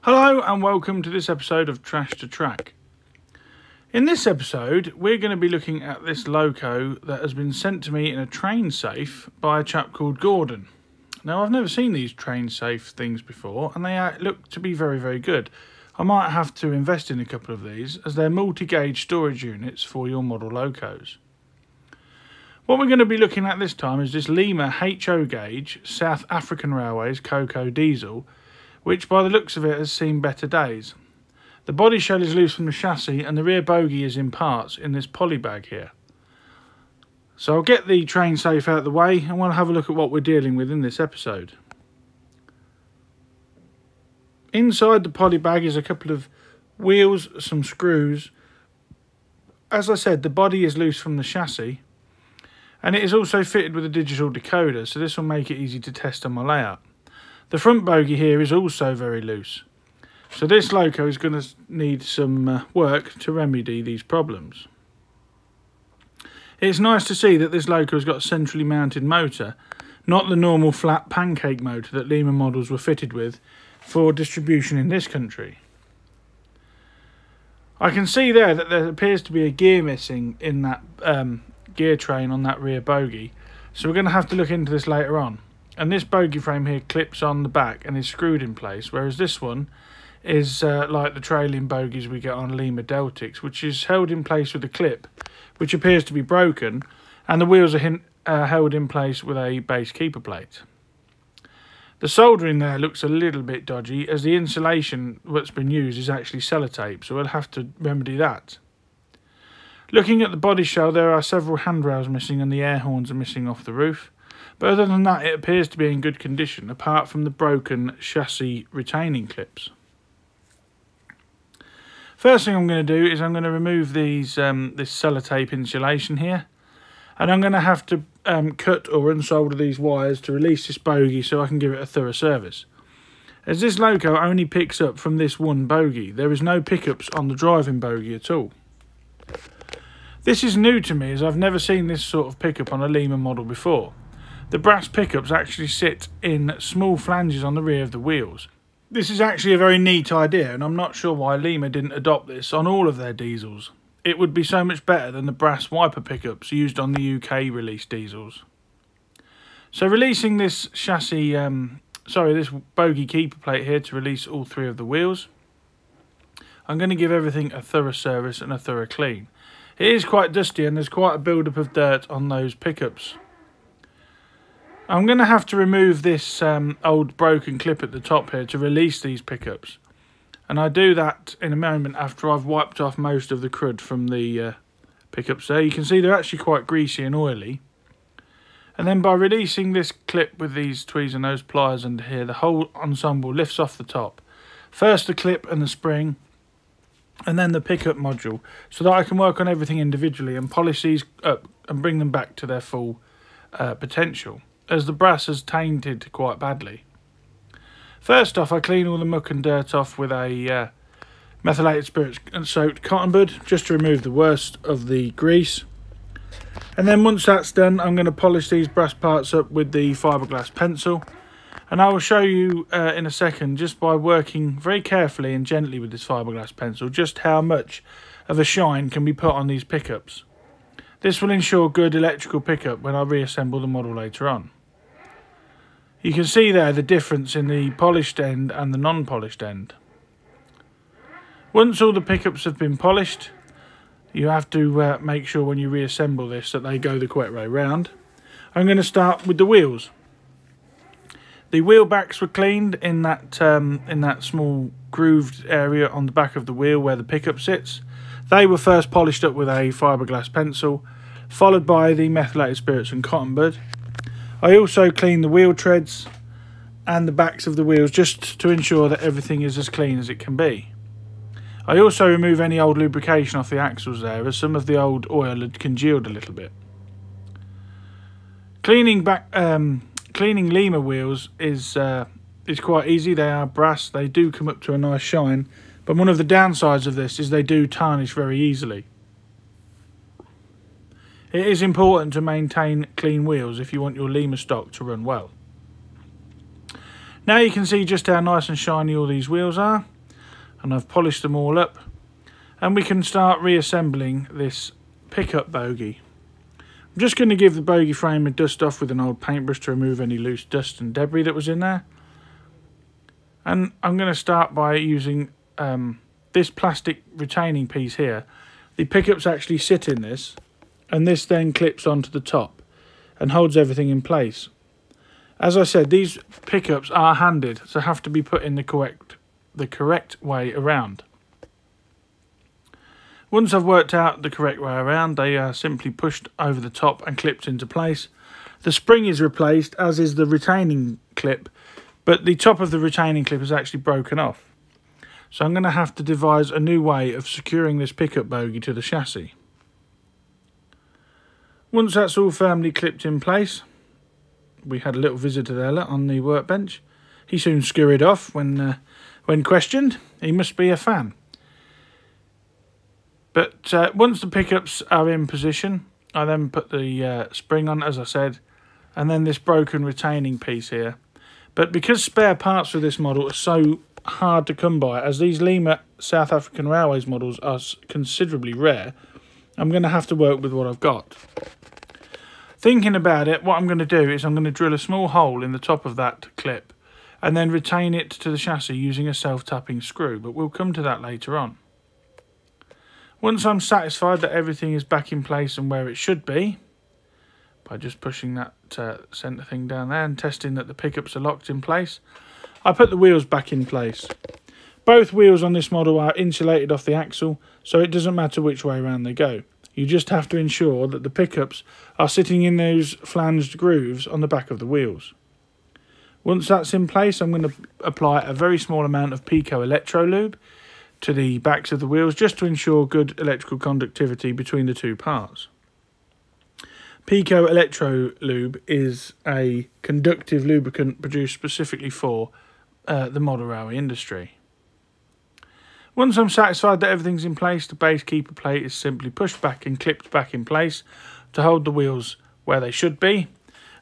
Hello and welcome to this episode of Trash to Track. In this episode we're going to be looking at this loco that has been sent to me in a train safe by a chap called Gordon. Now I've never seen these train safe things before and they look to be very good. I might have to invest in a couple of these as they're multi-gauge storage units for your model locos. What we're going to be looking at this time is this Lima HO gauge South African Railways Cocoa diesel, which by the looks of it has seen better days. The body shell is loose from the chassis and the rear bogie is in parts in this poly bag here. So I'll get the train safe out of the way and we'll have a look at what we're dealing with in this episode. Inside the poly bag is a couple of wheels, some screws. As I said, the body is loose from the chassis and it is also fitted with a digital decoder, so this will make it easy to test on my layout. The front bogie here is also very loose, so this loco is going to need some work to remedy these problems. It's nice to see that this loco has got a centrally mounted motor, not the normal flat pancake motor that Lima models were fitted with for distribution in this country. I can see there that there appears to be a gear missing in that gear train on that rear bogie, so we're going to have to look into this later on. And this bogie frame here clips on the back and is screwed in place, whereas this one is like the trailing bogies we get on Lima Deltics, which is held in place with a clip, which appears to be broken, and the wheels are held in place with a base keeper plate. The soldering there looks a little bit dodgy, as the insulation that's been used is actually sellotape, so we'll have to remedy that. Looking at the body shell, there are several handrails missing and the air horns are missing off the roof. But other than that, it appears to be in good condition, apart from the broken chassis retaining clips. First thing I'm going to do is I'm going to remove these this sellotape insulation here, and I'm going to have to cut or unsolder these wires to release this bogie so I can give it a thorough service. As this loco only picks up from this one bogie, there is no pickups on the driving bogie at all. This is new to me, as I've never seen this sort of pickup on a Lima model before. The brass pickups actually sit in small flanges on the rear of the wheels. This is actually a very neat idea, and I'm not sure why Lima didn't adopt this on all of their diesels. It would be so much better than the brass wiper pickups used on the UK release diesels. So releasing this chassis, this bogie keeper plate here to release all three of the wheels. I'm going to give everything a thorough service and a thorough clean. It is quite dusty and there's quite a build-up of dirt on those pickups. I'm going to have to remove this old broken clip at the top here to release these pickups. And I do that in a moment after I've wiped off most of the crud from the pickups there. You can see they're actually quite greasy and oily. And then by releasing this clip with these tweezers and those pliers under here, the whole ensemble lifts off the top. First the clip and the spring, and then the pickup module, so that I can work on everything individually and polish these up and bring them back to their full potential, as the brass has tainted quite badly. First off, I clean all the muck and dirt off with a methylated spirits and soaked cotton bud, just to remove the worst of the grease. And then once that's done, I'm going to polish these brass parts up with the fiberglass pencil. And I will show you in a second, just by working very carefully and gently with this fiberglass pencil, just how much of a shine can be put on these pickups. This will ensure good electrical pickup when I reassemble the model later on. You can see there the difference in the polished end and the non-polished end. Once all the pickups have been polished, you have to make sure when you reassemble this that they go the correct way round. I'm going to start with the wheels. The wheel backs were cleaned in that small grooved area on the back of the wheel where the pickup sits. They were first polished up with a fiberglass pencil, followed by the methylated spirits and cotton bud. I also cleaned the wheel treads and the backs of the wheels just to ensure that everything is as clean as it can be. I also remove any old lubrication off the axles there, as some of the old oil had congealed a little bit. Cleaning Lima wheels is quite easy. They are brass, they do come up to a nice shine, but one of the downsides of this is they do tarnish very easily. It is important to maintain clean wheels if you want your Lima stock to run well. Now you can see just how nice and shiny all these wheels are. and I've polished them all up, and we can start reassembling this pickup bogie. I'm just going to give the bogie frame a dust off with an old paintbrush to remove any loose dust and debris that was in there. And I'm going to start by using this plastic retaining piece here. The pickups actually sit in this, and this then clips onto the top and holds everything in place. As I said, these pickups are handed, so have to be put in the correct way around. Once I've worked out the correct way around, they are simply pushed over the top and clipped into place. The spring is replaced, as is the retaining clip, but the top of the retaining clip is actually broken off. So I'm going to have to devise a new way of securing this pickup bogie to the chassis. Once that's all firmly clipped in place, we had a little visitor there on the workbench. He soon scurried off when questioned. He must be a fan. But once the pickups are in position, I then put the spring on, as I said, and then this broken retaining piece here. But because spare parts for this model are so hard to come by, as these Lima South African Railways models are considerably rare, I'm going to have to work with what I've got. Thinking about it, what I'm going to do is I'm going to drill a small hole in the top of that clip and then retain it to the chassis using a self-tapping screw, but we'll come to that later on. Once I'm satisfied that everything is back in place and where it should be, by just pushing that centre thing down there and testing that the pickups are locked in place, I put the wheels back in place. Both wheels on this model are insulated off the axle, so it doesn't matter which way around they go. You just have to ensure that the pickups are sitting in those flanged grooves on the back of the wheels. Once that's in place, I'm going to apply a very small amount of Pico electro lube to the backs of the wheels, just to ensure good electrical conductivity between the two parts. Pico electro lube is a conductive lubricant produced specifically for the model railway industry. Once I'm satisfied that everything's in place, the base keeper plate is simply pushed back and clipped back in place to hold the wheels where they should be,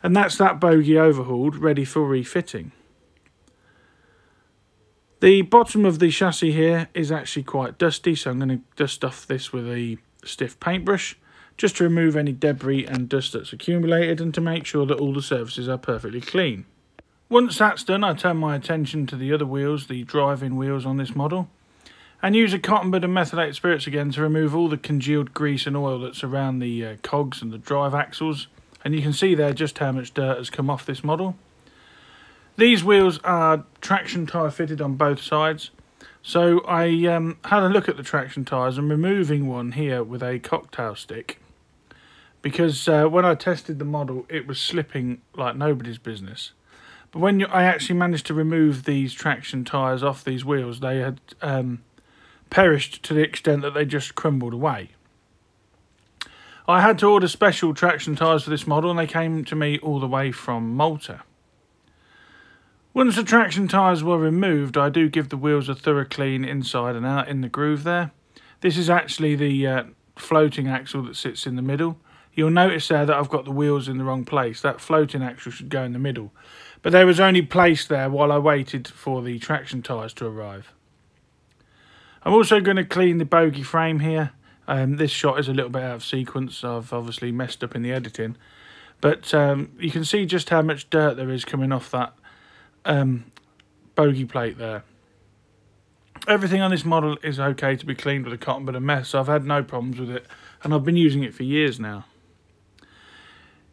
and that's that bogie overhauled, ready for refitting. The bottom of the chassis here is actually quite dusty, so I'm going to dust off this with a stiff paintbrush just to remove any debris and dust that's accumulated and to make sure that all the surfaces are perfectly clean. Once that's done, I turn my attention to the other wheels, the driving wheels on this model, and use a cotton bud and methylated spirits again to remove all the congealed grease and oil that's around the cogs and the drive axles. And you can see there just how much dirt has come off this model. These wheels are traction tyre fitted on both sides, so I had a look at the traction tyres and removing one here with a cocktail stick, because when I tested the model it was slipping like nobody's business. But when I actually managed to remove these traction tyres off these wheels, they had perished to the extent that they just crumbled away. I had to order special traction tyres for this model, and they came to me all the way from Malta. Once the traction tyres were removed, I do give the wheels a thorough clean inside and out in the groove there. This is actually the floating axle that sits in the middle. You'll notice there that I've got the wheels in the wrong place. That floating axle should go in the middle. But they was only placed there while I waited for the traction tyres to arrive. I'm also going to clean the bogie frame here. This shot is a little bit out of sequence. I've obviously messed up in the editing. But you can see just how much dirt there is coming off that bogie plate there. Everything on this model is okay to be cleaned with a cotton bud and mess, so I've had no problems with it, and I've been using it for years now.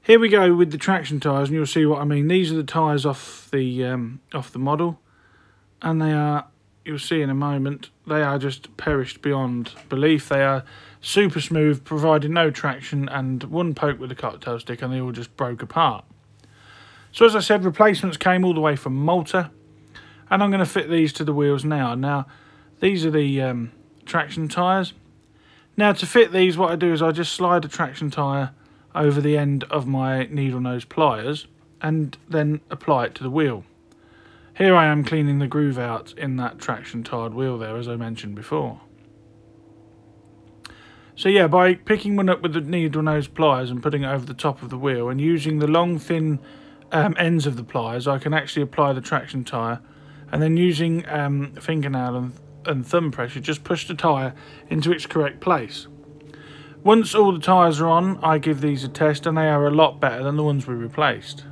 Here we go with the traction tyres, and you'll see what I mean. These are the tyres off the model, and they are, you'll see in a moment, they are just perished beyond belief. They are super smooth, providing no traction, and one poke with a cocktail stick and they all just broke apart. So as I said, replacements came all the way from Malta, and I'm going to fit these to the wheels now. Now, these are the traction tyres. Now, to fit these, what I do is I just slide a traction tyre over the end of my needle nose pliers and then apply it to the wheel. Here I am cleaning the groove out in that traction tyred wheel there, as I mentioned before. So yeah, by picking one up with the needle nose pliers and putting it over the top of the wheel and using the long thin ends of the pliers, I can actually apply the traction tyre, and then using a fingernail and and thumb pressure, just push the tyre into its correct place. Once all the tyres are on, I give these a test, and they are a lot better than the ones we replaced.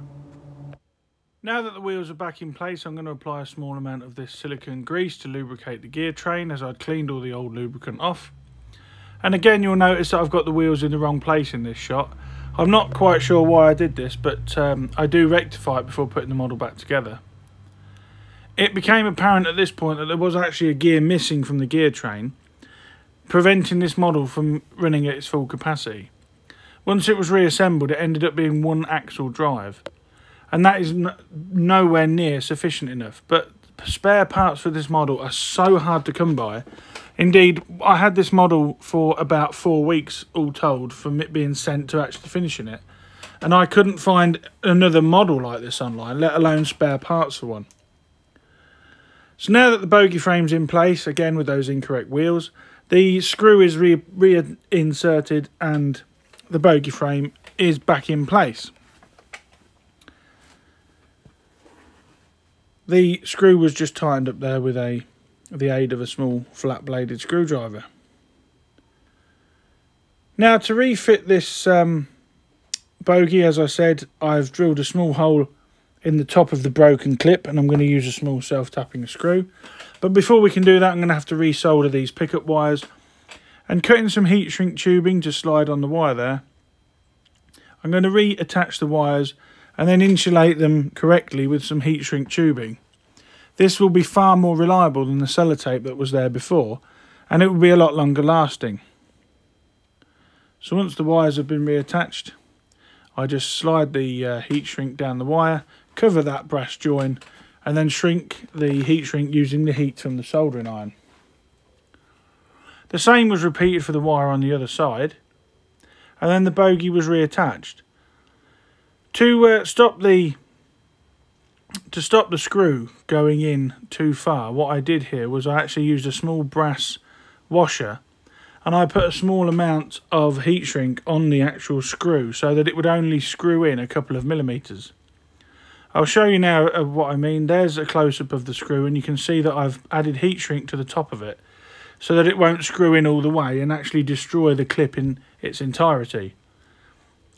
Now that the wheels are back in place, I'm going to apply a small amount of this silicone grease to lubricate the gear train, as I'd cleaned all the old lubricant off. And again, you'll notice that I've got the wheels in the wrong place in this shot. I'm not quite sure why I did this, but I do rectify it before putting the model back together. It became apparent at this point that there was actually a gear missing from the gear train, preventing this model from running at its full capacity. Once it was reassembled, it ended up being one axle drive, and that is nowhere near sufficient enough. But spare parts for this model are so hard to come by. Indeed, I had this model for about 4 weeks all told, from it being sent to actually finishing it, and I couldn't find another model like this online, let alone spare parts for one. So now that the bogie frame's in place, again with those incorrect wheels, the screw is reinserted and the bogie frame is back in place. The screw was just tightened up there with the aid of a small flat bladed screwdriver. Now to refit this bogie, as I said, I've drilled a small hole in the top of the broken clip, and I'm going to use a small self-tapping screw. But before we can do that, I'm going to have to resolder these pickup wires, and cutting some heat shrink tubing to slide on the wire there. I'm going to reattach the wires and then insulate them correctly with some heat shrink tubing. This will be far more reliable than the sellotape that was there before, and it will be a lot longer lasting. So once the wires have been reattached, I just slide the heat shrink down the wire, cover that brass join, and then shrink the heat shrink using the heat from the soldering iron. The same was repeated for the wire on the other side, and then the bogie was reattached. To stop the screw going in too far, what I did here was I actually used a small brass washer, and I put a small amount of heat shrink on the actual screw so that it would only screw in a couple of millimeters. I'll show you now what I mean. There's a close-up of the screw, and you can see that I've added heat shrink to the top of it so that it won't screw in all the way and actually destroy the clip in its entirety.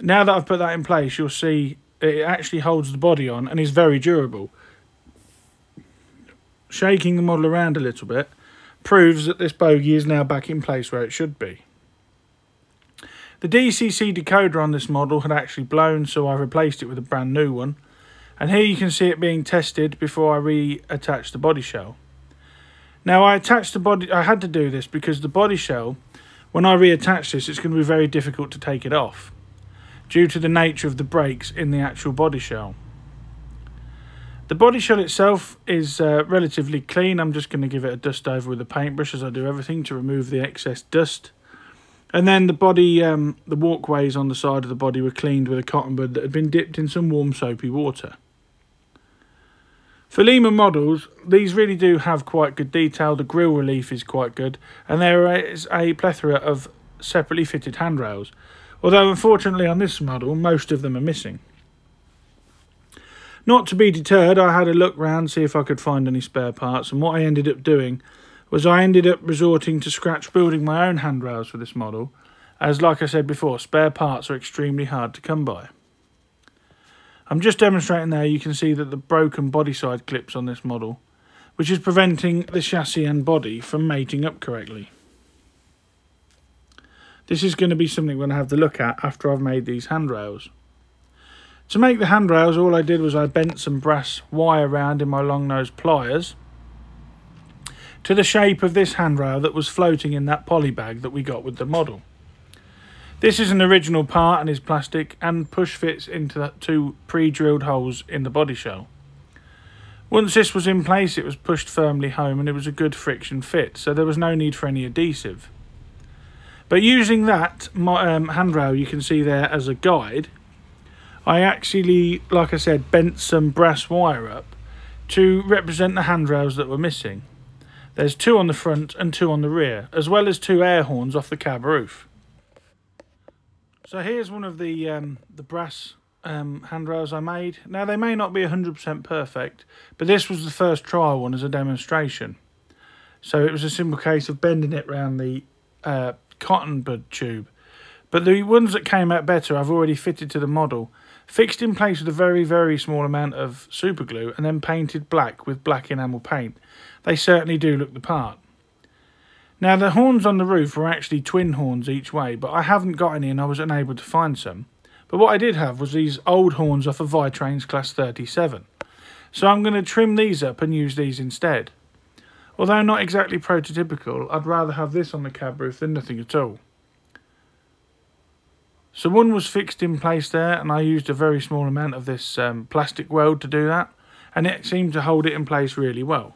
Now that I've put that in place, you'll see it actually holds the body on and is very durable. Shaking the model around a little bit proves that this bogie is now back in place where it should be. The DCC decoder on this model had actually blown, so I replaced it with a brand new one. And here you can see it being tested before I reattach the body shell. Now I had to do this because the body shell, when I reattach this, it's going to be very difficult to take it off, due to the nature of the brakes in the actual body shell. The body shell itself is relatively clean. I'm just going to give it a dust over with a paintbrush, as I do everything, to remove the excess dust. And then the body, the walkways on the side of the body were cleaned with a cotton bud that had been dipped in some warm soapy water. For Lima models, these really do have quite good detail. The grille relief is quite good, and there is a plethora of separately fitted handrails, although unfortunately on this model most of them are missing. Not to be deterred, I had a look round to see if I could find any spare parts, and what I ended up doing was I ended up resorting to scratch building my own handrails for this model, as like I said before, spare parts are extremely hard to come by. I'm just demonstrating there. You can see that the broken body side clips on this model, which is preventing the chassis and body from mating up correctly. This is going to be something we're going to have to look at after I've made these handrails. To make the handrails, all I did was I bent some brass wire around in my long nose pliers to the shape of this handrail that was floating in that poly bag that we got with the model. This is an original part and is plastic, and push fits into the 2 pre-drilled holes in the body shell. Once this was in place, it was pushed firmly home and it was a good friction fit, so there was no need for any adhesive. But using that handrail you can see there as a guide, I actually, like I said, bent some brass wire up to represent the handrails that were missing. There's 2 on the front and 2 on the rear, as well as 2 air horns off the cab roof. So here's one of the brass handrails I made. Now they may not be 100% perfect, but this was the first trial one as a demonstration. So it was a simple case of bending it around the cotton bud tube. But the ones that came out better I've already fitted to the model, fixed in place with a very, very small amount of super glue and then painted black with black enamel paint. They certainly do look the part. Now the horns on the roof were actually twin horns each way, but I haven't got any and I was unable to find some. But what I did have was these old horns off of Vitrain's Class 37. So I'm going to trim these up and use these instead. Although not exactly prototypical, I'd rather have this on the cab roof than nothing at all. So one was fixed in place there, and I used a very small amount of this plastic weld to do that, and it seemed to hold it in place really well.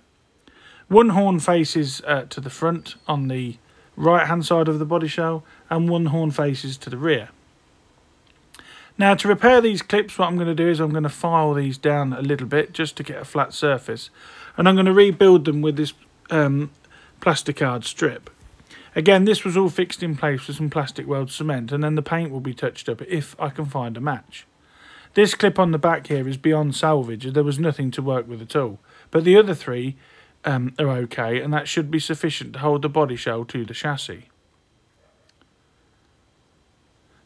One horn faces to the front on the right hand side of the body shell, and one horn faces to the rear. Now to repair these clips, what I'm going to do is I'm going to file these down a little bit just to get a flat surface, and I'm going to rebuild them with this plasticard strip. Again, this was all fixed in place with some plastic weld cement, and then the paint will be touched up if I can find a match. This clip on the back here is beyond salvage, there was nothing to work with at all, but the other three are okay, and that should be sufficient to hold the body shell to the chassis.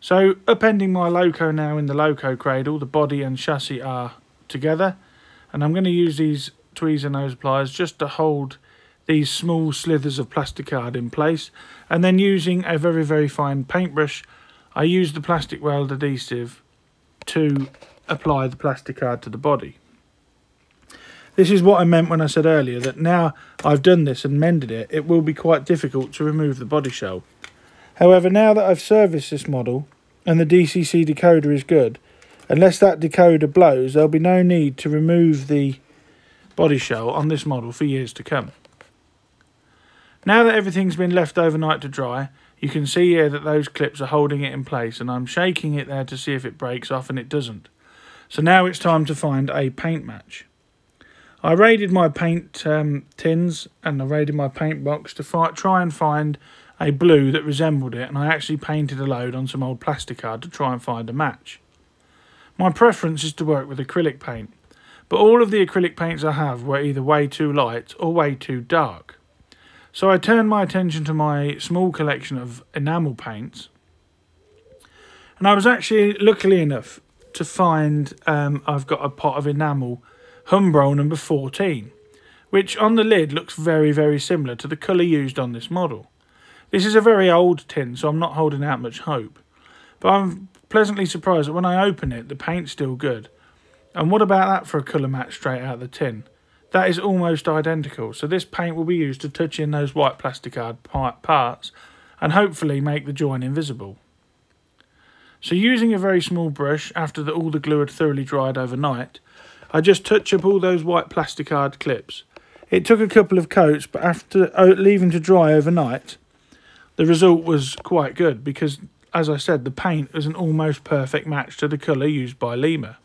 So upending my loco now in the loco cradle, the body and chassis are together, and I'm going to use these tweezer nose pliers just to hold these small slithers of plasticard in place, and then using a very, very fine paintbrush, I use the plastic weld adhesive to apply the plasticard to the body. This is what I meant when I said earlier that now I've done this and mended it, it will be quite difficult to remove the body shell. However, now that I've serviced this model and the DCC decoder is good, unless that decoder blows, there'll be no need to remove the body shell on this model for years to come. Now that everything's been left overnight to dry, you can see here that those clips are holding it in place, and I'm shaking it there to see if it breaks off, and it doesn't. So now it's time to find a paint match. I raided my paint tins and I raided my paint box to try and find a blue that resembled it, and I actually painted a load on some old plasticard to try and find a match. My preference is to work with acrylic paint, but all of the acrylic paints I have were either way too light or way too dark. So I turned my attention to my small collection of enamel paints, and I was actually lucky enough to find I've got a pot of enamel Humbrol number 14, which on the lid looks very, very similar to the colour used on this model. This is a very old tin, so I'm not holding out much hope, but I'm pleasantly surprised that when I open it, the paint's still good. And what about that for a colour match straight out of the tin? That is almost identical, so this paint will be used to touch in those white plasticard parts and hopefully make the join invisible. So using a very small brush, after all the glue had thoroughly dried overnight, I just touch up all those white plasticard clips. It took a couple of coats, but after leaving to dry overnight, the result was quite good because, as I said, the paint was an almost perfect match to the colour used by Lima.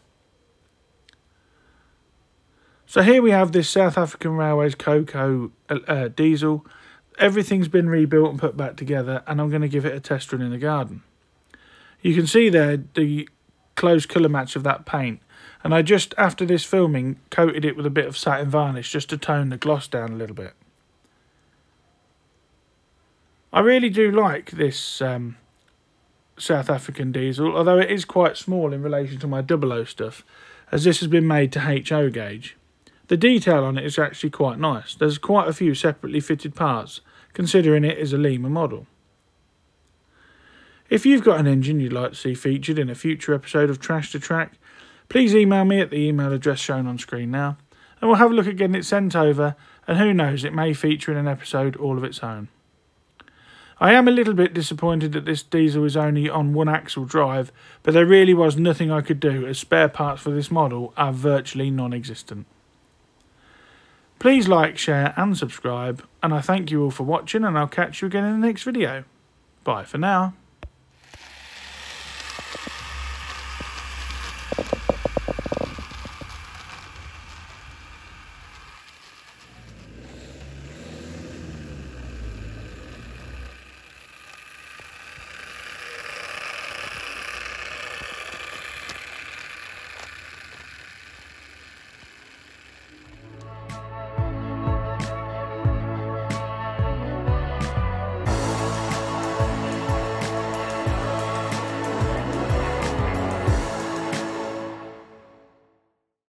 So here we have this South African Railways Cocoa diesel. Everything's been rebuilt and put back together, and I'm going to give it a test run in the garden. You can see there the close colour match of that paint, and I just, after this filming, coated it with a bit of satin varnish just to tone the gloss down a little bit. I really do like this South African diesel, although it is quite small in relation to my 00 stuff, as this has been made to HO gauge. The detail on it is actually quite nice. There's quite a few separately fitted parts, considering it is a Lima model. If you've got an engine you'd like to see featured in a future episode of Trash to Track, please email me at the email address shown on screen now, and we'll have a look at getting it sent over, and who knows, it may feature in an episode all of its own. I am a little bit disappointed that this diesel is only on one axle drive, but there really was nothing I could do as spare parts for this model are virtually non-existent. Please like, share and subscribe, and I thank you all for watching, and I'll catch you again in the next video. Bye for now.